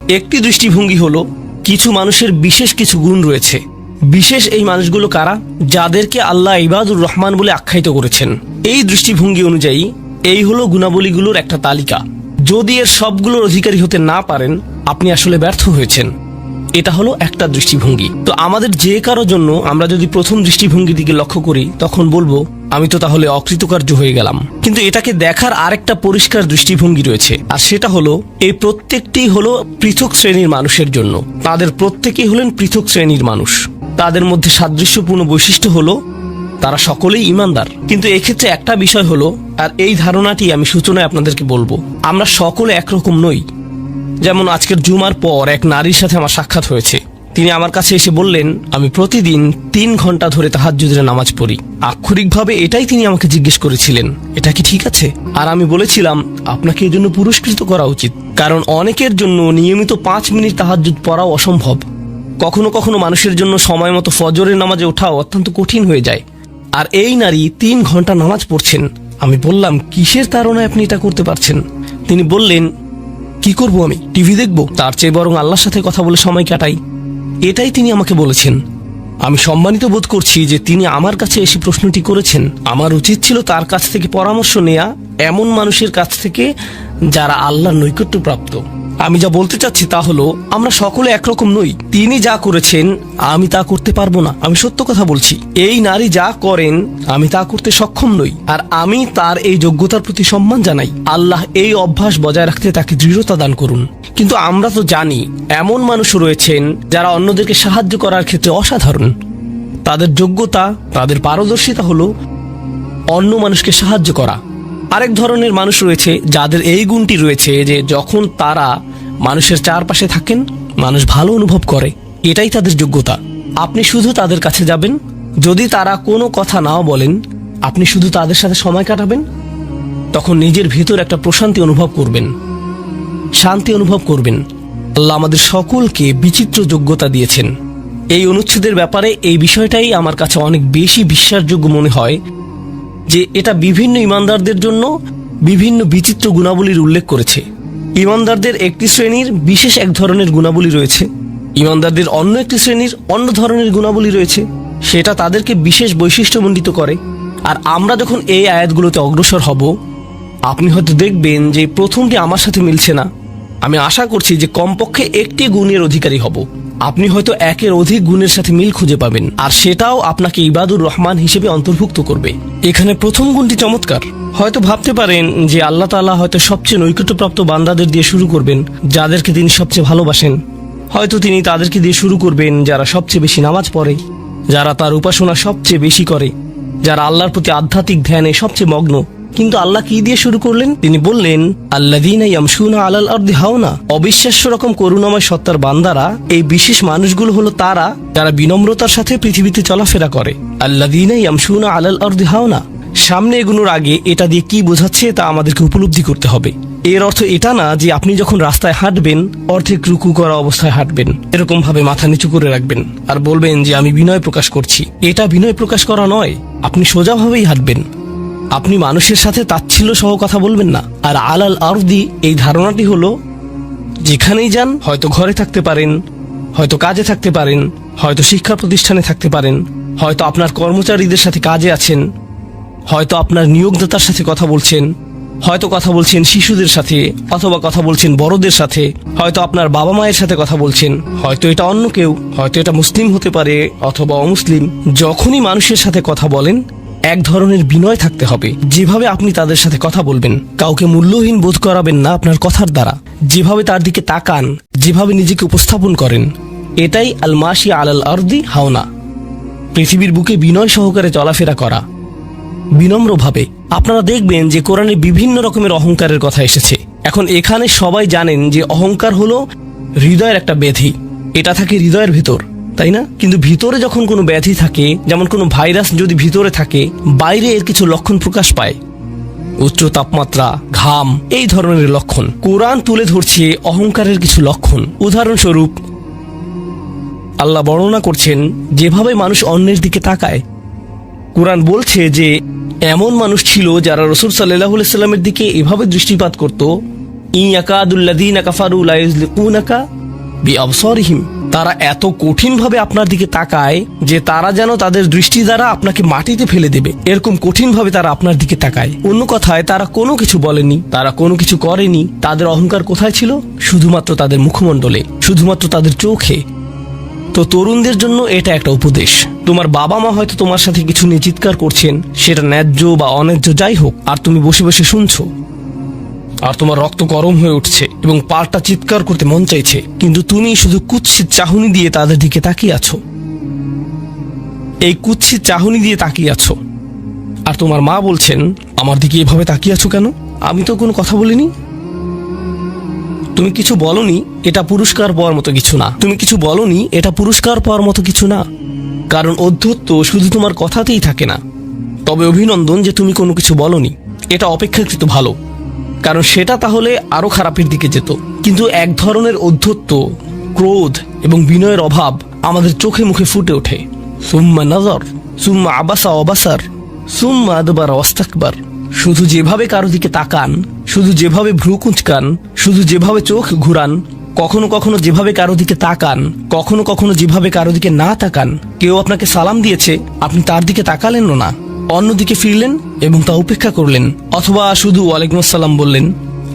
একটি দৃষ্টিভঙ্গি হলো কিছু মানুষের বিশেষ কিছু গুণ রয়েছে। বিশেষ এই মানুষগুলো কারা? যাদেরকে আল্লাহ ইবাদুর রহমান বলে আখ্যায়িত করেছেন। এই দৃষ্টিভঙ্গি অনুযায়ী এই হলো গুণাবলীগুলোর একটা তালিকা। যদি এর সবগুলোর অধিকারী হতে না পারেন, আপনি আসলে ব্যর্থ হয়েছেন। এটা হলো একটা দৃষ্টিভঙ্গি। তো আমাদের যে কারো জন্য আমরা যদি প্রথম দৃষ্টিভঙ্গির দিকে লক্ষ্য করি, তখন বলবো আমি তো তাহলে অকৃতকার্য হয়ে গেলাম। কিন্তু এটাকে দেখার আরেকটা পরিষ্কার দৃষ্টিভঙ্গি রয়েছে, আর সেটা হলো এই প্রত্যেকটি হলো পৃথক শ্রেণীর মানুষের জন্য। তাদের প্রত্যেকেই হলেন পৃথক শ্রেণীর মানুষ। তাদের মধ্যে সাদৃশ্যপূর্ণ বৈশিষ্ট্য হলো তারা সকলেই ঈমানদার। কিন্তু এক্ষেত্রে একটা বিষয় হলো, আর এই ধারণাটি আমি সূচনায় আপনাদেরকে বলবো, আমরা সকলে একরকম নই। যেমন আজকের জুমার পর এক নারীর সাথে আমার সাক্ষাৎ হয়েছে। তিনি আমার কাছে এসে বললেন, আমি প্রতিদিন 3 ঘন্টা ধরে তাহাজ্জুদের নামাজ পড়ি। আক্ষরিকভাবে এটাই তিনি আমাকে জিজ্ঞেস করেছিলেন, এটা কি ঠিক আছে? আর আমি বলেছিলাম, আপনাকে এই জন্য পুরস্কৃত করা উচিত, কারণ অনেকের জন্য নিয়মিত 5 মিনিট তাহাজ্জুদ পড়াও অসম্ভব। কখনো কখনো মানুষের জন্য সময় মতো ফজরের নামাজে ওঠাও অত্যন্ত কঠিন হয়ে যায়। আর এই নারী 3 ঘন্টা নামাজ পড়ছেন। আমি বললাম, কিসের তাড়নায় আপনি এটা করতে পারছেন? তিনি বললেন, কি করব আমি, টিভি দেখব? তার চেয়ে বরং আল্লাহর সাথে কথা বলে সময় কাটাই। এটাই তিনি আমাকে বলেছেন। আমি সম্মানিত বোধ করছি যে তিনি আমার কাছে এসে প্রশ্নটি করেছেন। আমার উচিত ছিল তার কাছ থেকে পরামর্শ নেয়া, এমন মানুষের কাছ থেকে যারা আল্লাহর নৈকট্যপ্রাপ্ত। আমি যা বলতে চাচ্ছি তা হলো, আমরা সকলে একরকম নই। তিনি যা করেছেন আমি তা করতে পারবো না, আমি সত্য কথা বলছি। এই নারী যা করেন আমি তা করতে সক্ষম নই, আর আমি তার এই যোগ্যতার প্রতি সম্মান জানাই। আল্লাহ এই অভ্যাস বজায় রাখতে তাকে দৃঢ়তা দান করুন। কিন্তু আমরা তো জানি এমন মানুষ রয়েছেন যারা অন্যদেরকে সাহায্য করার ক্ষেত্রে অসাধারণ। তাদের যোগ্যতা, তাদের পারদর্শিতা হলো অন্য মানুষকে সাহায্য করা। আরেক ধরনের মানুষ রয়েছে যাদের এই গুণটি রয়েছে যে যখন তারা মানুষের চারপাশে থাকেন, মানুষ ভালো অনুভব করে। এটাই তাদের যোগ্যতা। আপনি শুধু তাদের কাছে যাবেন, যদি তারা কোনো কথা নাও বলেন, আপনি শুধু তাদের সাথে সময় কাটাবেন, তখন নিজের ভেতর একটা প্রশান্তি অনুভব করবেন, শান্তি অনুভব করবেন। আল্লাহ আমাদের সকলকে বিচিত্র যোগ্যতা দিয়েছেন। এই অনুচ্ছেদের ব্যাপারে এই বিষয়টাই আমার কাছে অনেক বেশি বিশ্বাসযোগ্য মনে হয় যে এটা বিভিন্ন ঈমানদারদের জন্য বিভিন্ন বিচিত্র গুণাবলীর উল্লেখ করেছে। ঈমানদারদের একটি শ্রেণীর বিশেষ এক ধরনের গুণাবলী রয়েছে, ঈমানদারদের অন্য একটি শ্রেণীর অন্য ধরনের গুণাবলী রয়েছে, সেটা তাদেরকে বিশেষ বৈশিষ্ট্যমণ্ডিত করে। আর আমরা যখন এই আয়াতগুলোতে অগ্রসর হব, আপনি হয়তো দেখবেন যে প্রথমটি আমার সাথে মিলছে না। আমি আশা করছি যে কমপক্ষে একটি গুণের অধিকারী হব। আপনি হয়তো একের অধিক গুণের সাথে মিল খুঁজে পাবেন, আর সেটাও আপনাকে ইবাদুর রহমান হিসেবে অন্তর্ভুক্ত করবে। এখানে প্রথম গুণটি চমৎকার। হয়তো ভাবতে পারেন যে আল্লাহ তাআলা হয়তো সবচেয়ে নৈকট্যপ্রাপ্ত বান্দাদের দিয়ে শুরু করবেন, যাদেরকে তিনি সবচেয়ে ভালোবাসেন। হয়তো তিনি তাদেরকে দিয়ে শুরু করবেন যারা সবচেয়ে বেশি নামাজ পড়ে, যারা তার উপাসনা সবচেয়ে বেশি করে, যারা আল্লাহর প্রতি আধ্যাত্মিক ধ্যানে সবচেয়ে মগ্ন। কিন্তু আল্লাহ কি দিয়ে শুরু করলেন? তিনি বললেন, আল্লাযীনা ইয়ামশুনা আলাল আরদি হাওনা। অবিশ্বাস্য রকম করুণাময় সত্তার বান্দারা, এই বিশেষ মানুষগুলো হলো তারা যারা বিনম্রতার সাথে পৃথিবীতে চলাফেরা করে। আল্লাযীনা ইয়ামশুনা আলাল আরদি হাওনা। সামনে এগুনোর আগে এটা দিয়ে কি বোঝাচ্ছে তা আমাদেরকে উপলব্ধি করতে হবে। এর অর্থ এটা না যে আপনি যখন রাস্তায় হাঁটবেন অর্ধেক রুকু করা অবস্থায় হাঁটবেন, এরকম ভাবে মাথা নিচু করে রাখবেন আর বলবেন যে আমি বিনয় প্রকাশ করছি। এটা বিনয় প্রকাশ করা নয়। আপনি সোজাভাবেই হাঁটবেন। আপনি মানুষের সাথে তাচ্ছিল্য সহ কথা বলবেন না। আর আলাল আরদি, এই ধারণাটি হলো যেখানেই যান, হয়তো ঘরে থাকতে পারেন, হয়তো কাজে থাকতে পারেন, হয়তো শিক্ষা প্রতিষ্ঠানে থাকতে পারেন, হয়তো আপনার কর্মচারীদের সাথে কাজে আছেন, হয়তো আপনার নিয়োগদাতার সাথে কথা বলছেন, হয়তো কথা বলছেন শিশুদের সাথে, অথবা কথা বলছেন বড়দের সাথে, হয়তো আপনার বাবা মায়ের সাথে কথা বলছেন, হয়তো এটা অন্য কেউ, হয়তো এটা মুসলিম হতে পারে অথবা অমুসলিম। যখনই মানুষের সাথে কথা বলেন, এক ধরনের বিনয় থাকতে হবে। যেভাবে আপনি তাদের সাথে কথা বলবেন, কাউকে মূল্যহীন বোধ করাবেন না আপনার কথার দ্বারা। যেভাবে তার দিকে তাকান, যেভাবে নিজেকে উপস্থাপন করেন, এটাই আল মাশি আলাল আরদি হাওনা। পৃথিবীর বুকে বিনয় সহকারে চলাফেরা করা, বিনম্রভাবে। আপনারা দেখবেন যে কোরআনে বিভিন্ন রকমের অহংকারের কথা এসেছে। এখন এখানে সবাই জানেন যে অহংকার হলো হৃদয়ের একটা ব্যাধি। এটা থাকে হৃদয়ের ভেতর, তাই না? কিন্তু ভিতরে যখন কোনো ব্যাধি থাকে, যেমন কোনো ভাইরাস যদি ভিতরে থাকে, বাইরে এর কিছু লক্ষণ প্রকাশ পায়, উচ্চ তাপমাত্রা, ঘাম, এই ধরনের লক্ষণ। কোরআন তুলে ধরছে অহংকারের কিছু লক্ষণ। উদাহরণস্বরূপ আল্লাহ বর্ণনা করছেন যেভাবে মানুষ অন্যের দিকে তাকায়। কোরআন বলছে যে এমন মানুষ ছিল যারা রাসূল সাল্লাল্লাহু আলাইহি সাল্লামের দিকে এভাবে দৃষ্টিপাত করত, ইয়াকাদুল্লাযীনা কাফারু লা ইউযলিকুনাকা বিআবসারিহিম, তারা এত কঠিনভাবে আপনার দিকে তাকায় যে তারা যেন তাদের দৃষ্টি দ্বারা আপনাকে মাটিতে ফেলে দেবে, এরকম কঠিনভাবে তারা আপনার দিকে তাকায়। অন্য কথায় তারা কোনো কিছু বলেনি, তারা কোনো কিছু করেনি, তাদের অহংকার কোথায় ছিল? শুধুমাত্র তাদের মুখমণ্ডলে, শুধুমাত্র তাদের চোখে। তো তরুণদের জন্য এটা একটা উপদেশ। তোমার বাবা মা হয়তো তোমার সাথে কিছু নিয়ে চিৎকার করছেন, সেটা ন্যায্য বা অন্যায্য যাই হোক, আর তুমি বসে বসে শুনছো, আর তোমার রক্ত গরম হয়ে উঠছে এবং পাল্টা চিৎকার করতে মন চাইছে, কিন্তু তুমি শুধু কুৎসিত চাহনি দিয়ে তাদের দিকে তাকিয়ে আছো। এই কুৎসিত চাহনি দিয়ে তাকিয়ে আছো, আর তোমার মা বলছেন, আমার দিকে এভাবে তাকিয়ে আছো কেন? আমি তো কোনো কথা বলিনি। তুমি কিছু বলনি, এটা পুরস্কার পাওয়ার মতো কিছু না। তুমি কিছু বলনি, এটা পুরস্কার পাওয়ার মতো কিছু না। কারণ অধ্যত্ব শুধু তোমার কথাতেই থাকে না। তবে অভিনন্দন যে তুমি কোনো কিছু বলনি, এটা অপেক্ষাকৃত ভালো, কারণ সেটা তাহলে আরো খারাপের দিকে যেত। কিন্তু এক ধরনের অধ্যত্ব, ক্রোধ এবং বিনয়ের অভাব আমাদের চোখে মুখে ফুটে ওঠে। সুম্মা নজর, সুম্মা আবাসা অবাসার, সুম্মা আদবার ওয়াস্তাকবার। শুধু যেভাবে কারো দিকে তাকান, শুধু যেভাবে ভ্রু কুঁচকান, শুধু যেভাবে চোখ ঘুরান, কখনো কখনো যেভাবে কারো দিকে তাকান, কখনো কখনো যেভাবে কারো দিকে না তাকান। কেউ আপনাকে সালাম দিয়েছে, আপনি তার দিকে তাকালেন না, অন্যদিকে ফিরলেন এবং তা উপেক্ষা করলেন, অথবা শুধু ওয়ালাইকুম আসসালাম বললেন।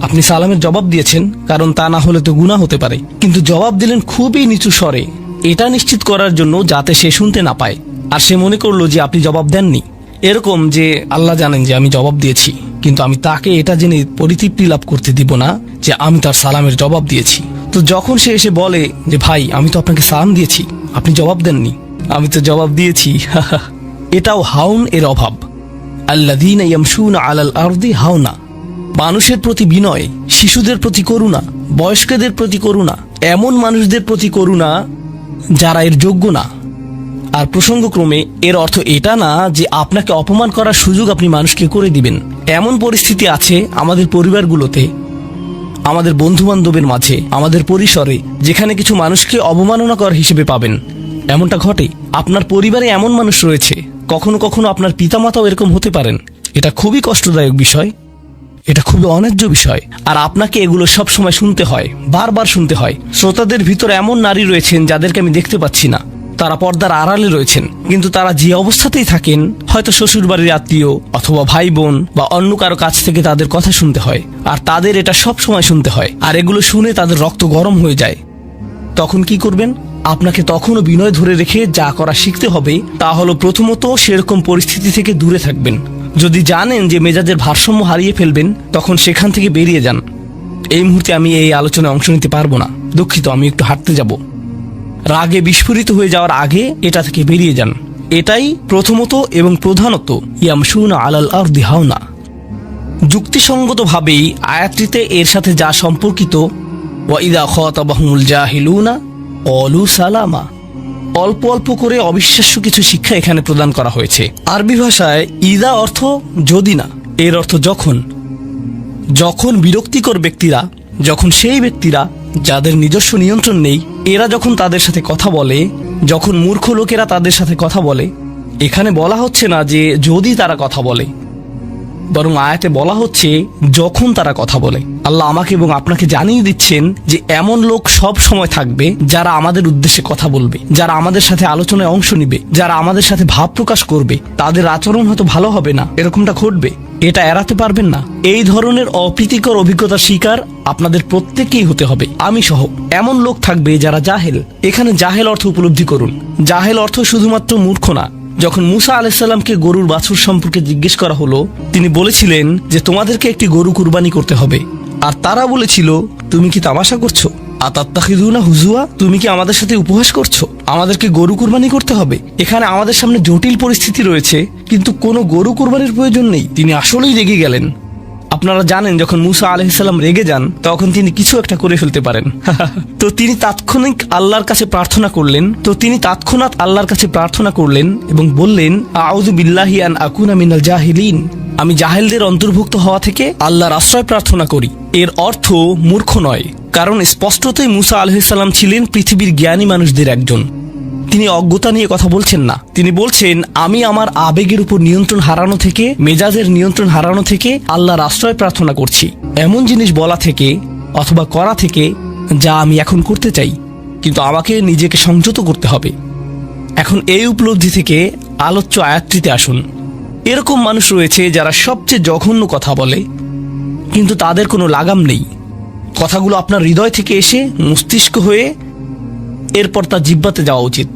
আপনি সালামের জবাব দিয়েছেন, কারণ তা না হলে তো গুনাহ হতে পারে, কিন্তু জবাব দিলেন খুবই নিচু স্বরে, এটা নিশ্চিত করার জন্য যাতে সে শুনতে না পায়, আর সে মনে করলো যে আপনি জবাব দেননি। এরকম যে আল্লাহ জানেন যে আমি জবাব দিয়েছি, কিন্তু আমি তাকে এটা জেনে পরিতৃপ্তি লাভ করতে দিব না যে আমি তার সালামের জবাব দিয়েছি। তো যখন সে এসে বলে যে ভাই, আমি তো আপনাকে সালাম দিয়েছি, আপনি জবাব দেননি। আমি তো জবাব দিয়েছি। এটাও হাউন এর অভাব। আল্লাযীনা ইয়ামশুনা আলাল আরদি হাওনা। মানুষের প্রতি বিনয়, শিশুদের প্রতি করুণা, বয়স্কদের প্রতি করুণা, এমন মানুষদের প্রতি করুণা যারা এর যোগ্য না। আর প্রসঙ্গক্রমে এর অর্থ এটা না যে আপনাকে অপমান করার সুযোগ আপনি মানুষকে করে দিবেন। এমন পরিস্থিতি আছে আমাদের পরিবারগুলোতে, আমাদের বন্ধু বান্ধবের মাঝে, আমাদের পরিসরে, যেখানে কিছু মানুষকে অবমাননাকর হিসেবে পাবেন। এমনটা ঘটে। আপনার পরিবারে এমন মানুষ রয়েছে, কখনো কখনো আপনার পিতামাতাও এরকম হতে পারেন। এটা খুবই কষ্টদায়ক বিষয়, এটা খুবই অন্যায্য বিষয়, আর আপনাকে এগুলো সব সময় শুনতে হয়, বারবার শুনতে হয়। শ্রোতাদের ভিতরে এমন নারী রয়েছেন যাদেরকে আমি দেখতে পাচ্ছি না, তারা পর্দার আড়ালে রয়েছেন, কিন্তু তারা যে অবস্থাতেই থাকেন, হয়তো শ্বশুর বাড়ির আত্মীয় অথবা ভাই বোন বা অন্য কারো কাছ থেকে তাদের কথা শুনতে হয়, আর তাদের এটা সব সময় শুনতে হয়, আর এগুলো শুনে তাদের রক্ত গরম হয়ে যায়। তখন কি করবেন? আপনাকে তখনও বিনয় ধরে রেখে যা করা শিখতে হবে তা হলো, প্রথমত সেরকম পরিস্থিতি থেকে দূরে থাকবেন। যদি জানেন যে মেজাজের ভারসাম্য হারিয়ে ফেলবেন, তখন সেখান থেকে বেরিয়ে যান। এই মুহূর্তে আমি এই আলোচনায় অংশ নিতে পারবো না, দুঃখিত, আমি একটু হাঁটতে যাব। রাগে বিস্ফোরিত হয়ে যাওয়ার আগে এটা থেকে বেরিয়ে যান। এটাই প্রথমত এবং প্রধানত ইয়ামশুনা আলাল আরদি হাওনা। যুক্তিসঙ্গতভাবেই আয়াতটিতে এর সাথে যা সম্পর্কিত, ওয়াইদা খাতাবাহুমুল জাহিলুনা ক্বালু সালামা, অল্প অল্প করে অবিশ্বাস্য কিছু শিক্ষা এখানে প্রদান করা হয়েছে। আরবি ভাষায় ইদা অর্থ যদি না, এর অর্থ যখন। যখন বিরক্তিকর ব্যক্তিরা, যখন সেই ব্যক্তিরা যাদের নিজস্ব নিয়ন্ত্রণ নেই, এরা যখন তাদের সাথে কথা বলে, যখন মূর্খ লোকেরা তাদের সাথে কথা বলে, এখানে বলা হচ্ছে না যে যদি তারা কথা বলে, বরং আয়াতে বলা হচ্ছে যখন তারা কথা বলে। আল্লাহ আমাকে এবং আপনাকে জানিয়ে দিচ্ছেন যে এমন লোক সব সময় থাকবে যারা আমাদের উদ্দেশ্যে কথা বলবে, যারা আমাদের সাথে আলোচনায় অংশ নিবে, যারা আমাদের সাথে ভাব প্রকাশ করবে। তাদের আচরণ হয়তো ভালো হবে না, এরকমটা ঘটবে, এটা এড়াতে পারবেন না। এই ধরনের অপ্রীতিকর অভিজ্ঞতার শিকার আপনাদের প্রত্যেককেই হতে হবে, আমি সহ। এমন লোক থাকবে যারা জাহেল। এখানে জাহেল অর্থ উপলব্ধি করুন। জাহেল অর্থ শুধুমাত্র মূর্খ না। যখন মুসা আলাইসাল্লামকে গরুর বাছুর সম্পর্কে জিজ্ঞেস করা হলো, তিনি বলেছিলেন যে তোমাদেরকে একটি গরু কুরবানি করতে হবে, আর তারা বলেছিল তুমি কি তামাশা করছো? আতাত্তাখিযুনা হুজুয়া, তুমি কি আমাদের সাথে উপহাস করছো? আমাদেরকে গরু কুরবানি করতে হবে? এখানে আমাদের সামনে জটিল পরিস্থিতি রয়েছে, কিন্তু কোনো গরু কুরবানির প্রয়োজন নেই। তিনি আসলেই রেগে গেলেন। আপনারা জানেন যখন মুসা আলাইহিসসালাম রেগে যান, তখন তিনি কিছু একটা করে ফেলতে পারেন। তো তিনি তাৎক্ষণিক আল্লাহর কাছে প্রার্থনা করলেন এবং বললেন, আউযু বিল্লাহি আন আকুনা মিনাল জাহিলিন, আমি জাহেলদের অন্তর্ভুক্ত হওয়া থেকে আল্লাহর আশ্রয় প্রার্থনা করি। এর অর্থ মূর্খ নয়, কারণ স্পষ্টতই মুসা আলাইহিসসালাম ছিলেন পৃথিবীর জ্ঞানী মানুষদের একজন। তিনি অজ্ঞতা নিয়ে কথা বলছেন না, তিনি বলছেন আমি আমার আবেগের উপর নিয়ন্ত্রণ হারানো থেকে, মেজাজের নিয়ন্ত্রণ হারানো থেকে আল্লাহর আশ্রয় প্রার্থনা করছি, এমন জিনিস বলা থেকে অথবা করা থেকে যা আমি এখন করতে চাই, কিন্তু আমাকে নিজেকে সংযত করতে হবে। এখন এই উপলব্ধি থেকে আলোচ্য আয়াতটিতে আসুন। এরকম মানুষ রয়েছে যারা সবচেয়ে জঘন্য কথা বলে, কিন্তু তাদের কোনো লাগাম নেই। কথাগুলো আপনার হৃদয় থেকে এসে মস্তিষ্ক হয়ে এরপর তার জিহ্বাতে যাওয়া উচিত,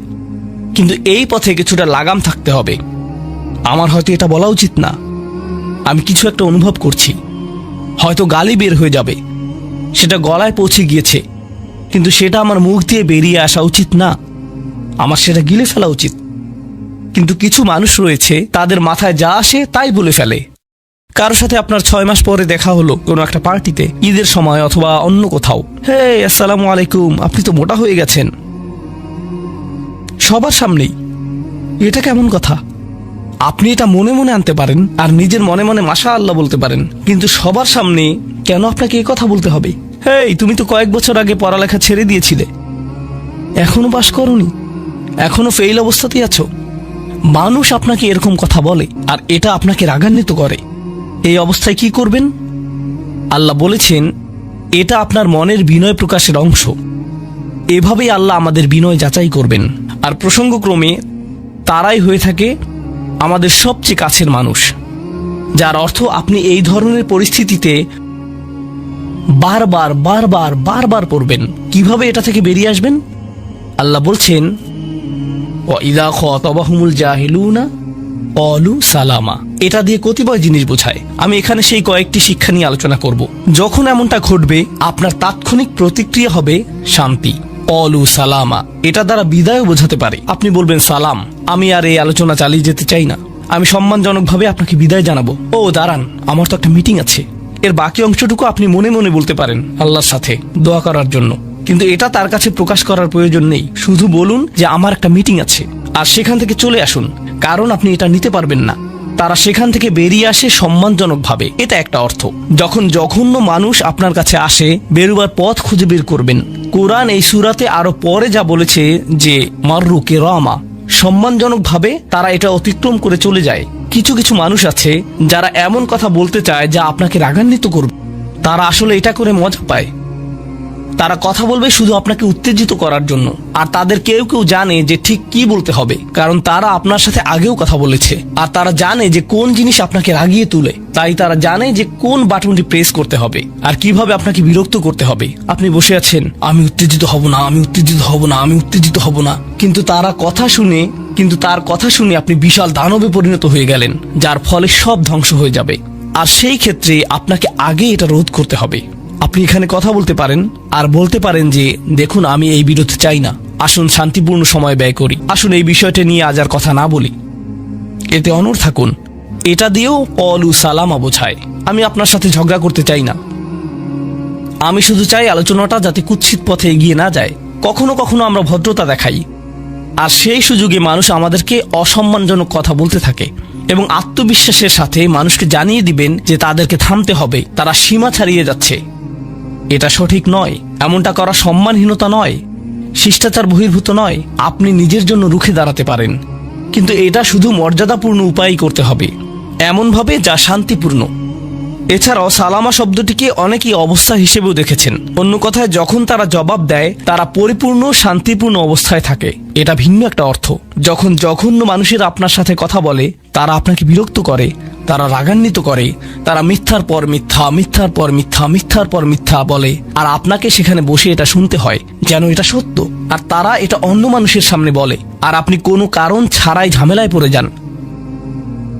কিন্তু এই পথে কিছুটা লাগাম থাকতে হবে। আমার হয়তো এটা বলা উচিত না, আমি কিছু একটা অনুভব করছি, হয়তো গালি বের হয়ে যাবে, সেটা গলায় পৌঁছে গিয়েছে, কিন্তু সেটা আমার মুখ দিয়ে বেরিয়ে আসা উচিত না, আমার সেটা গিলে ফেলা উচিত। কিন্তু কিছু মানুষ রয়েছে তাদের মাথায় যা আসে তাই বলে ফেলে। কারোর সাথে আপনার 6 মাস পরে দেখা হলো কোনো একটা পার্টিতে, ঈদের সময় অথবা অন্য কোথাও, হে আসসালামু আলাইকুম, আপনি তো মোটা হয়ে গেছেন, সবার সামনেই। এটা কেমন কথা? আপনি এটা মনে মনে আনতে পারেন আর নিজের মনে মনে মাশাআল্লাহ বলতে পারেন, কিন্তু সবার সামনে কেন আপনাকে এই কথা বলতে হবে? হেই, তুমি তো কয়েক বছর আগে পড়ালেখা ছেড়ে দিয়েছিলে, এখনো পাশ করনি, এখনো ফেইল অবস্থাতেই আছো। মানুষ আপনাকে এরকম কথা বলে আর এটা আপনাকে রাগান্বিত করে। এই অবস্থায় কি করবেন? আল্লাহ বলেছেন এটা আপনার মনের বিনয় প্রকাশের অংশ। এভাবেই আল্লাহ আমাদের বিনয় যাচাই করবেন। আর প্রসঙ্গক্রমে তারাই হয়ে থাকে আমাদের সবচেয়ে কাছের মানুষ, যার অর্থ আপনি এই ধরনের পরিস্থিতিতে বারবার বারবার বারবার পড়বেন। কিভাবে এটা থেকে বেরিয়ে আসবেন? আল্লাহ বলছেন ওয়াইদা খাতাবাহুমুল জাহিলুনা ক্বালু সালামা। এটা দিয়ে কতিপয় জিনিস বোঝায়। আমি এখানে সেই কয়েকটি শিক্ষা নিয়ে আলোচনা করব। যখন এমনটা ঘটবে আপনার তাৎক্ষণিক প্রতিক্রিয়া হবে শান্তি, ক্বালু সালামা। এটা দ্বারা বিদায়ও বোঝাতে পারে। আপনি বলবেন সালাম, আমি আর এই আলোচনা চালিয়ে যেতে চাই না, আমি সম্মানজনকভাবে আপনাকে বিদায় জানাবো। ও দাঁড়ান, আমার তো একটা মিটিং আছে। এর বাকি অংশটুকু আপনি মনে মনে বলতে পারেন আল্লাহর সাথে দোয়া করার জন্য, কিন্তু এটা তার কাছে প্রকাশ করার প্রয়োজন নেই। শুধু বলুন যে আমার একটা মিটিং আছে, আর সেখান থেকে চলে আসুন, কারণ আপনি এটা নিতে পারবেন না। তারা সেখান থেকে বেরিয়ে আসে সম্মানজনকভাবে, এটা একটা অর্থ। যখন জঘন্য মানুষ আপনার কাছে আসে, বেরোবার পথ খুঁজে বের করবেন। কোরআন এই সূরাতে আরো পরে যা বলেছে যে মাররু কিরামা, সম্মানজনকভাবে তারা এটা অতিক্রম করে চলে যায়। কিছু কিছু মানুষ আছে যারা এমন কথা বলতে চায় যা আপনাকে রাগান্বিত করবে। তারা আসলে এটা করে মজা পায়। তারা কথা বলবে শুধু আপনাকে উত্তেজিত করার জন্য, আর তাদের কেউ কেউ জানে যে ঠিক কি বলতে হবে, কারণ তারা আপনার সাথে আগেও কথা বলেছে। আর তারা জানে যে কোন জিনিস আপনাকে রাগিয়ে তুলে, তাই তারা জানে যে কোন বাটনটি প্রেস করতে হবে আর কিভাবে আপনাকে বিরক্ত করতে হবে। আপনি বসে আছেন, আমি উত্তেজিত হব না, আমি উত্তেজিত হব না, আমি উত্তেজিত হব না, কিন্তু তার কথা শুনে আপনি বিশাল দানবে পরিণত হয়ে গেলেন, যার ফলে সব ধ্বংস হয়ে যাবে। আর সেই ক্ষেত্রে আপনাকে আগে এটা রোধ করতে হবে। আপনি এখানে কথা বলতে পারেন আর বলতে পারেন যে দেখুন, আমি এই বিরোধ চাই না, আসুন শান্তিপূর্ণ সময় ব্যয় করি, আসুন এই বিষয়টা নিয়ে আজ আর কথা না বলি, এতে অনড় থাকুন। এটা দিয়েও ক্বালু সালামা বোঝায়। আমি আপনার সাথে ঝগড়া করতে চাই না, আমি শুধু চাই আলোচনাটা যাতে কুৎসিত পথে এগিয়ে না যায়। কখনো কখনো আমরা ভদ্রতা দেখাই, আর সেই সুযোগে মানুষ আমাদেরকে অসম্মানজনক কথা বলতে থাকে, এবং আত্মবিশ্বাসের সাথে মানুষকে জানিয়ে দিবেন যে তাদেরকে থামতে হবে, তারা সীমা ছাড়িয়ে যাচ্ছে। এটা সঠিক নয়, এমনটা করা সম্মানহীনতা নয়, শিষ্টাচার বহির্ভূত নয়। আপনি নিজের জন্য রুখে দাঁড়াতে পারেন, কিন্তু এটা শুধু মর্যাদাপূর্ণ উপায়ই করতে হবে, এমনভাবে যা শান্তিপূর্ণ। এছাড়াও সালামা শব্দটিকে অনেকেই অবস্থা হিসেবেও দেখেছেন। অন্য কথায়, যখন তারা জবাব দেয় তারা পরিপূর্ণ শান্তিপূর্ণ অবস্থায় থাকে, এটা ভিন্ন একটা অর্থ। যখন জঘন্য মানুষের আপনার সাথে কথা বলে, তারা আপনাকে বিরক্ত করে, তারা রাগান্বিত করে, তারা মিথ্যার পর মিথ্যা, মিথ্যার পর মিথ্যা, মিথ্যার পর মিথ্যা বলে, আর আপনাকে সেখানে বসে এটা শুনতে হয় যেন এটা সত্য। আর তারা এটা অন্য মানুষের সামনে বলে, আর আপনি কোনো কারণ ছাড়াই ঝামেলায় পড়ে যান।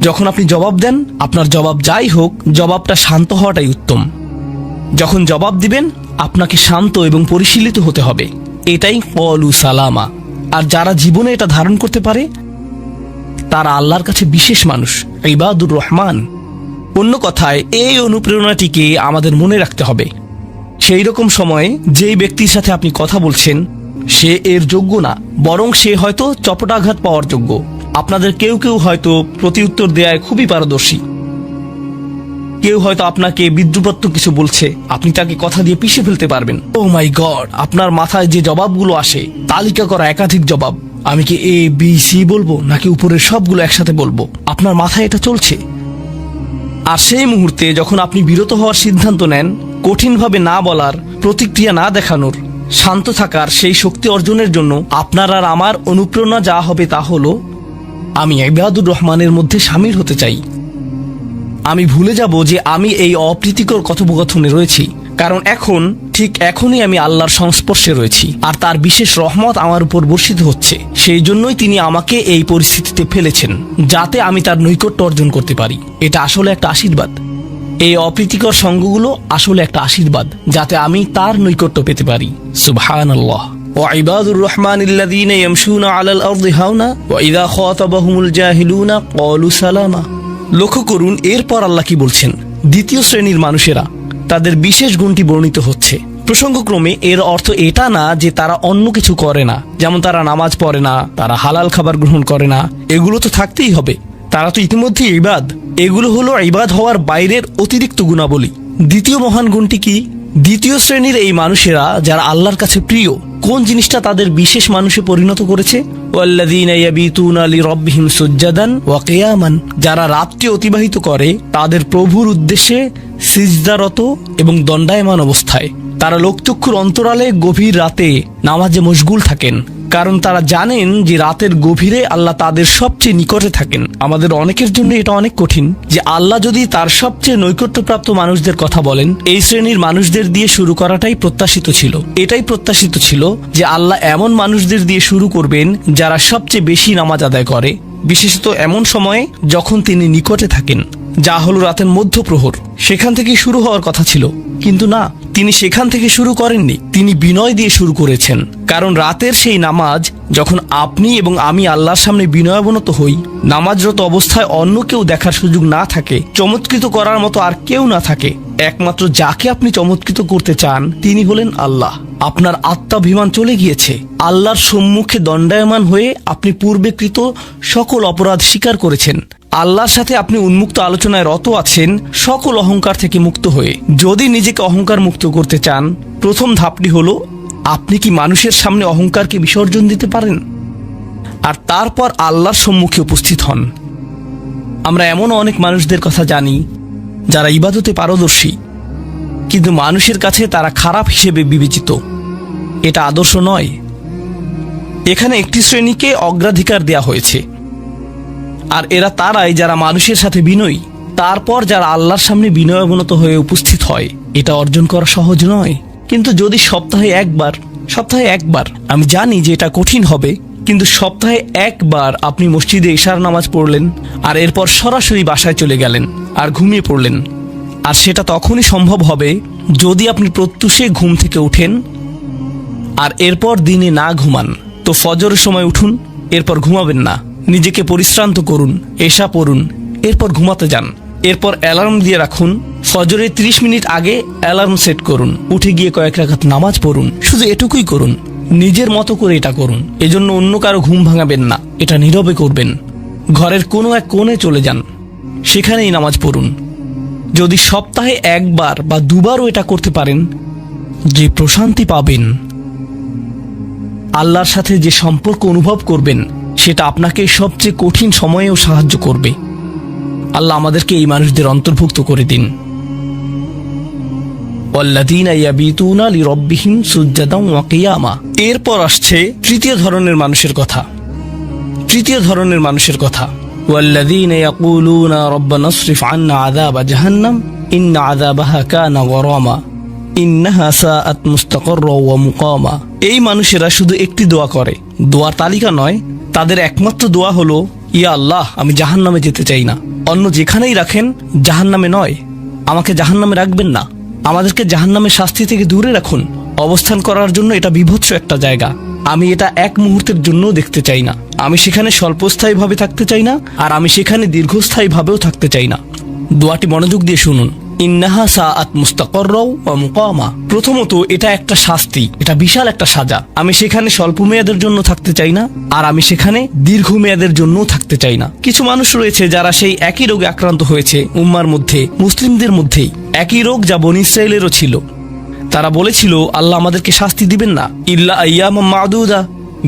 যখন আপনি জবাব দেন, আপনার জবাব যাই হোক, জবাবটা শান্ত হওয়াটাই উত্তম। যখন জবাব দিবেন, আপনাকে শান্ত এবং পরিশীলিত হতে হবে। এটাই ক্বালু সালামা। আর যারা জীবনে এটা ধারণ করতে পারে তারা আল্লাহর কাছে বিশেষ মানুষ, ইবাদুর রহমান। অন্য কথায়, এই অনুপ্রেরণাটিকে আমাদের মনে রাখতে হবে। সেই রকম সময়ে যেই ব্যক্তির সাথে আপনি কথা বলছেন সে এর যোগ্য না, বরং সে হয়তো চপটাঘাত পাওয়ার যোগ্য। আপনাদের কেউ কেউ হয়তো প্রতিউত্তর দেয়ায় খুবই পারদর্শী, কেউ হয়তো আপনাকে বিদ্রুপাত্মক কিছু বলছে, আপনি তাকে কথা দিয়ে পিষে ফেলতে পারবেন। ও মাই গড, আপনার মাথায় যে জবাবগুলো আসে, তালিকা করা একাধিক জবাব, আমি কি এ বি সি বলবো নাকি উপরের সবগুলো একসাথে বলবো? আপনার মাথায় এটা চলছে। আর সেই মুহূর্তে যখন আপনি বিরত হওয়ার সিদ্ধান্ত নেন, কঠিনভাবে না বলার, প্রতিক্রিয়া না দেখানোর, শান্ত থাকার সেই শক্তি অর্জনের জন্য আপনার আর আমার অনুপ্রেরণা যা হবে তা হলো, আমি ইবাদুর রহমানের মধ্যে শামিল হতে চাই। আমি ভুলে যাব যে আমি এই অপ্রীতিকর কথোপকথনে রয়েছি, কারণ এখনই আমি আল্লাহর সংস্পর্শে রয়েছি আর তার বিশেষ রহমত আমার উপর বর্ষিত হচ্ছে। সেই জন্যই তিনি আমাকে এই পরিস্থিতিতে ফেলেছেন, যাতে আমি তার নৈকট্য অর্জন করতে পারি। এটা আসলে একটা আশীর্বাদ। এই অপ্রীতিকর সঙ্গগুলো আসলে একটা আশীর্বাদ, যাতে আমি তার নৈকট্য পেতে পারি। সুবহানাল্লাহ। ওয়াইবাদুর রহমানিল্লাযীনা ইয়ামশুনা আলাল আরদি হাওনা ওয়া ইযা খাতাবাহুমুল জাহিলুনা ক্বালু সালামা। লক্ষ্য করুন এরপর আল্লাহ কি বলছেন। দ্বিতীয় শ্রেণীর মানুষেরা, তাদের বিশেষ গুণটি বর্ণিত হচ্ছে। প্রসঙ্গক্রমে এর অর্থ এটা না যে তারা অন্য কিছু করে না, যেমন তারা নামাজ পড়ে না, তারা হালাল খাবার গ্রহণ করে না। এগুলো তো থাকতেই হবে, তারা তো ইতিমধ্যে ইবাদ। এগুলো হলো ইবাদ হওয়ার বাইরের অতিরিক্ত গুণাবলী। দ্বিতীয় মহান গুণটি কি? দ্বিতীয় শ্রেণীর এই মানুষেরা যারা আল্লাহর কাছে প্রিয়, কোন জিনিসটা তাদের বিশেষ মানুষে পরিণত করেছে? ওয়াল্লাযীনা ইয়াবিতুনা লিরাব্বিহিম সুজ্জাদান ওয়া কিয়ামান। যারা রাত্রি অতিবাহিত করে তাদের প্রভুর উদ্দেশ্যে সিজদারত এবং দণ্ডায়মান অবস্থায়। তারা লোকচক্ষুর অন্তরালে গভীর রাতে নামাজে মশগুল থাকেন, কারণ তারা জানেন যে রাতের গভীরে আল্লাহ তাদের সবচেয়ে নিকটে থাকেন। আমাদের অনেকের জন্য এটা অনেক কঠিন যে আল্লাহ যদি তার সবচেয়ে নৈকট্যপ্রাপ্ত মানুষদের কথা বলেন, এই শ্রেণীর মানুষদের দিয়ে শুরু করাটাই প্রত্যাশিত ছিল। এটাই প্রত্যাশিত ছিল যে আল্লাহ এমন মানুষদের দিয়ে শুরু করবেন যারা সবচেয়ে বেশি নামাজ আদায় করে, বিশেষত এমন সময়ে যখন তিনি নিকটে থাকেন, যা হলো রাতের মধ্যপ্রহর। সেখান থেকে শুরু হওয়ার কথা ছিল, কিন্তু না, তিনি সেখান থেকে শুরু করেননি। তিনি বিনয় দিয়ে শুরু করেছেন, কারণ রাতের সেই নামাজ যখন আপনি এবং আমি আল্লাহর সামনে বিনয়াবনত হই, নামাজরত অবস্থায় অন্য কেউ দেখার সুযোগ না থাকে, চমৎকৃত করার মতো আর কেউ না থাকে, একমাত্র যাকে আপনি চমৎকৃত করতে চান তিনি হলেন আল্লাহ। আপনার আত্মাভিমান চলে গিয়েছে। আল্লাহর সম্মুখে দণ্ডায়মান হয়ে আপনি পূর্বেকৃত সকল অপরাধ স্বীকার করেছেন। আল্লাহর সাথে আপনি উন্মুক্ত আলোচনায় রত আছেন, সকল অহংকার থেকে মুক্ত হয়ে। যদি নিজেকে অহংকার মুক্ত করতে চান, প্রথম ধাপটি হলো আপনি কি মানুষের সামনে অহংকারকে বিসর্জন দিতে পারেন, আর তারপর আল্লাহর সম্মুখে উপস্থিত হন। আমরা এমন অনেক মানুষদের কথা জানি যারা ইবাদতে পারদর্শী, কিন্তু মানুষের কাছে তারা খারাপ হিসেবে বিবেচিত। এটা আদর্শ নয়। এখানে একটি শ্রেণীকে অগ্রাধিকার দেয়া হয়েছে, আর এরা তারাই যারা মানুষের সাথে বিনয়ী। তারপর যারা আল্লাহর সামনে বিনয়াবনত হয়ে উপস্থিত হয়। এটা অর্জন করা সহজ নয়, কিন্তু যদি সপ্তাহে একবার, আমি জানি যে এটা কঠিন হবে, কিন্তু সপ্তাহে একবার আপনি মসজিদে ইশার নামাজ পড়লেন আর এরপর সরাসরি বাসায় চলে গেলেন আর ঘুমিয়ে পড়লেন, আর সেটা তখনই সম্ভব হবে যদি আপনি প্রত্যুষে ঘুম থেকে উঠেন আর এরপর দিনে না ঘুমান। তো ফজরের সময় উঠুন, এরপর ঘুমাবেন না, নিজেকে পরিশ্রান্ত করুন, এশা পড়ুন, এরপর ঘুমাতে যান। এরপর অ্যালার্ম দিয়ে রাখুন, ফজরের 30 মিনিট আগে অ্যালার্ম সেট করুন, উঠে গিয়ে কয়েক রাকাত নামাজ পড়ুন। শুধু এটুকুই করুন, নিজের মতো করে এটা করুন। এজন্য অন্য কারো ঘুম ভাঙাবেন না, এটা নীরবে করবেন। ঘরের কোনো এক কোণে চলে যান, সেখানেই নামাজ পড়ুন। যদি সপ্তাহে একবার বা দুবারও এটা করতে পারেন, যে প্রশান্তি পাবেন, আল্লাহর সাথে যে সম্পর্ক অনুভব করবেন, সেটা আপনাকে সবচেয়ে কঠিন সময়েও সাহায্য করবে। আল্লাহ আমাদেরকে এই মানুষদের অন্তর্ভুক্ত করে দিন। ওয়াল্লাযীনা ইয়াবিতুনা লিরাব্বিহিম সুজ্জাদান ওয়া কিয়ামা। এরপর আসছে তৃতীয় ধরনের মানুষের কথা। ওয়াল্লাযীনা ইয়াকুলুনা রাব্বানা ইসরিফ আন্না আযাবা জাহান্নাম ইন্না আযাবাহা কানা গরামা ইন্নাহা সাআত মুস্তাকাররা ওয়া মুকামা। এই মানুষেরা শুধু একটি দোয়া করে, দোয়ার তালিকা নয়। তাদের একমাত্র দোয়া হলো, ইয়া আল্লাহ, আমি জাহান্নামে যেতে চাই না। অন্য যেখানেই রাখেন, জাহান্নামে নয়। আমাকে জাহান্নামে রাখবেন না, আমাদেরকে জাহান্নামের শাস্তি থেকে দূরে রাখুন। অবস্থান করার জন্য এটা বিভৎস একটা জায়গা। আমি এটা এক মুহূর্তের জন্য দেখতে চাই না। আমি সেখানে স্বল্পস্থায়ীভাবে থাকতে চাই না, আর আমি সেখানে দীর্ঘস্থায়ীভাবেও থাকতে চাই না। দোয়াটি মনোযোগ দিয়ে শুনুন। ইন্নাহা সাআত মুস্তাকাররা ওয়া মুকামা। প্রথমত, এটা একটা শাস্তি, এটা বিশাল একটা সাজা। আমি সেখানে স্বল্প মেয়াদের জন্য থাকতে চাই না, আর আমি সেখানে দীর্ঘমেয়াদের জন্য থাকতে চাই না। কিছু মানুষ রয়েছে যারা সেই একই রোগে আক্রান্ত হয়েছে, উম্মার মধ্যে, মুসলিমদের মধ্যেই। একই রোগ যা বনী ইসরাঈলেরও ছিল। তারা বলেছিল, আল্লাহ আমাদেরকে শাস্তি দিবেন না, ইল্লা আইয়ামাম মা'দুদা,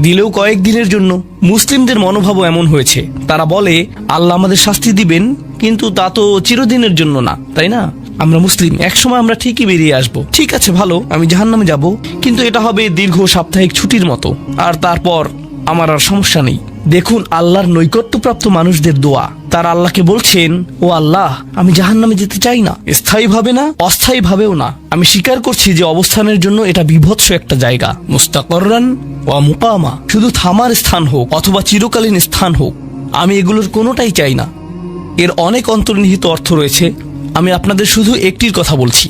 দিলেও কয়েক দিনের জন্য। মুসলিমদের মনোভাবও এমন হয়েছে, তারা বলে আল্লাহ আমাদের শাস্তি দিবেন, কিন্তু তা তো চিরদিনের জন্য না, তাই না? আমরা মুসলিম, একসময় আমরা ঠিকই বেরিয়ে আসব। ঠিক আছে, ভালো, আমি জাহান্নামে যাব, কিন্তু এটা হবে দীর্ঘ সাপ্তাহিক ছুটির মতো, আর তারপর আমার আর সমস্যা নেই। দেখুন আল্লাহর নৈকট্যপ্রাপ্ত মানুষদের দোয়া, তারা আল্লাহকে বলছেন, ও আল্লাহ, আমি জাহান্নামে যেতে চাই না, স্থায়ীভাবে না, অস্থায়ীভাবেও না। আমি স্বীকার করছি যে অবস্থানের জন্য এটা বিভৎস একটা জায়গা, মুস্তাকররান ওয়া মুকামা, শুধু থামার স্থান হোক অথবা চিরকালীন স্থান হোক, আমি এগুলোর কোনোটাই চাই না। এর অনেক অন্তর্নিহিত অর্থ রয়েছে, আমি আপনাদের শুধু একটির কথা বলছি।